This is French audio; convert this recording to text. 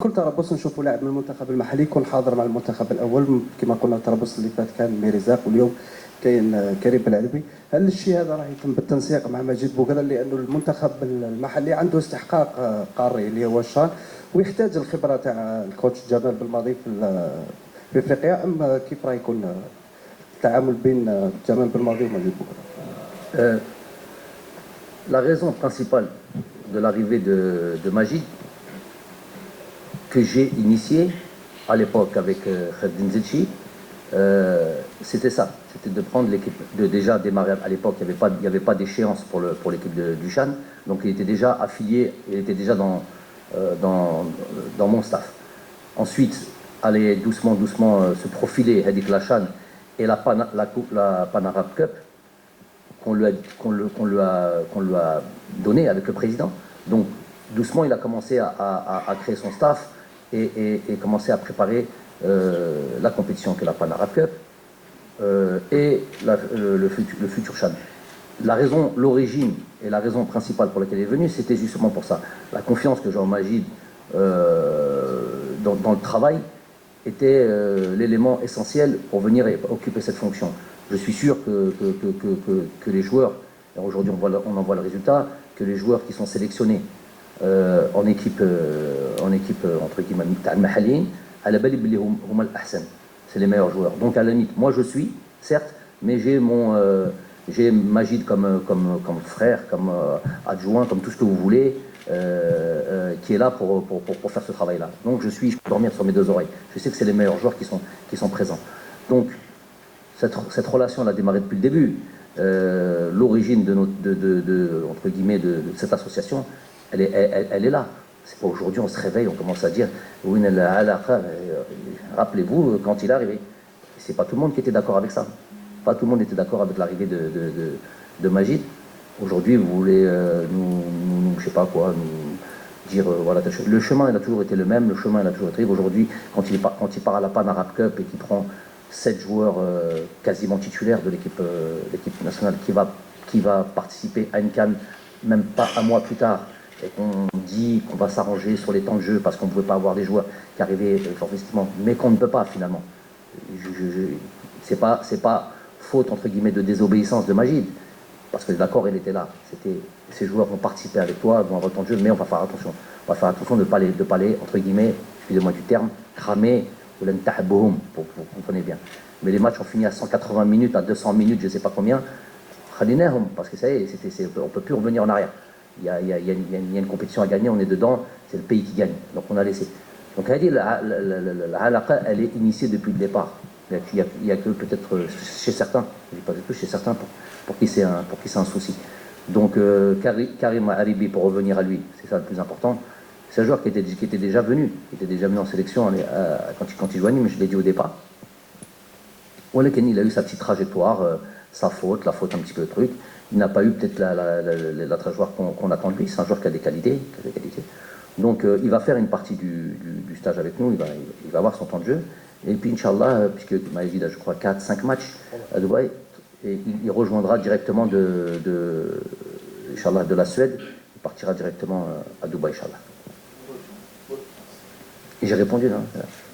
كل تربص نشوفوا لاعب من المنتخب المحلي يكون حاضر مع المنتخب الاول. كما قلنا التربص اللي فات كان ميرزاق واليوم كاين كريم بلعلبي. هل الشيء هذا راه يتم بالتنسيق مع مجيد بوغلا لانه المنتخب المحلي عنده استحقاق قاري اللي هو الشان ويحتاج الخبره تاع الكوتش جمال بالماضي في افريقيا؟ ام كيف راه يكون التعامل بين جمال بالماضي ومجيد بوغلا؟ La raison principale de l'arrivée de Majid, que j'ai initié à l'époque avec Khaled Zetchi, c'était ça, c'était de prendre l'équipe, de déjà démarrer. À l'époque, il n'y avait pas d'échéance pour l'équipe du Chan, donc il était déjà affilié, il était déjà dans mon staff. Ensuite, aller doucement se profiler Hadik la Chan et la Pan Arab Cup qu'on lui a donné avec le président. Donc doucement, il a commencé à créer son staff et commencer à préparer la compétition que la Pan Arab Cup et le futur Chan. L'origine et la raison principale pour laquelle il est venu, c'était justement pour ça. La confiance que Jean Majid dans le travail était l'élément essentiel pour venir occuper cette fonction. Je suis sûr que les joueurs, et aujourd'hui on en voit le résultat, que les joueurs qui sont sélectionnés en équipe entre guillemets c'est les meilleurs joueurs. Donc à la limite, moi je suis, certes, mais j'ai Majid comme frère, comme adjoint, comme tout ce que vous voulez, qui est là pour faire ce travail-là. Donc je peux dormir sur mes deux oreilles. Je sais que c'est les meilleurs joueurs qui sont présents. Donc cette relation elle a démarré depuis le début. L'origine entre guillemets de cette association, elle est là. C'est pas aujourd'hui on se réveille, on commence à dire oui, rappelez-vous quand il est arrivé. C'est pas tout le monde qui était d'accord avec ça. Pas tout le monde était d'accord avec l'arrivée de Majid. Aujourd'hui, vous voulez je sais pas quoi, nous dire voilà, le chemin il a toujours été le même, le chemin il a toujours été. Aujourd'hui, quand il part à la Pan Arab Cup et qu'il prend 7 joueurs quasiment titulaires de l'équipe nationale qui va participer à une CAN même pas un mois plus tard, et qu'on dit qu'on va s'arranger sur les temps de jeu parce qu'on ne pouvait pas avoir des joueurs qui arrivaient forcément, mais qu'on ne peut pas finalement. C'est pas faute entre guillemets de désobéissance de Majid, parce que d'accord il était là. Ces joueurs vont participer avec toi, vont avoir le temps de jeu, mais on va faire attention. On va faire attention de ne pas les entre guillemets, excusez-moi du terme, cramer ou l'entahboum, pour vous comprenez bien. Mais les matchs ont fini à 180 minutes, à 200 minutes, je ne sais pas combien. Parce que ça y est, on ne peut plus revenir en arrière. Il y a une compétition à gagner, on est dedans, c'est le pays qui gagne. Donc on a laissé. Donc la halaqa, elle est initiée depuis le départ. Il y a que peut-être chez certains, je ne dis pas du tout, chez certains pour qui c'est un souci. Donc Karim Aribi, pour revenir à lui, c'est ça le plus important. C'est un joueur qui était déjà venu en sélection quand il joignait, mais je l'ai dit au départ. Il a eu sa petite trajectoire, sa faute, la faute un petit peu le truc. Il n'a pas eu peut-être la trajectoire qu'on attend de lui. C'est un joueur qui a des qualités. Donc il va faire une partie du stage avec nous, il va avoir son temps de jeu. Et puis Inch'Allah, puisque Majid a je crois 4-5 matchs à Dubaï, et il rejoindra directement Inch'Allah, de la Suède, il partira directement à Dubaï Inch'Allah. Et j'ai répondu, non?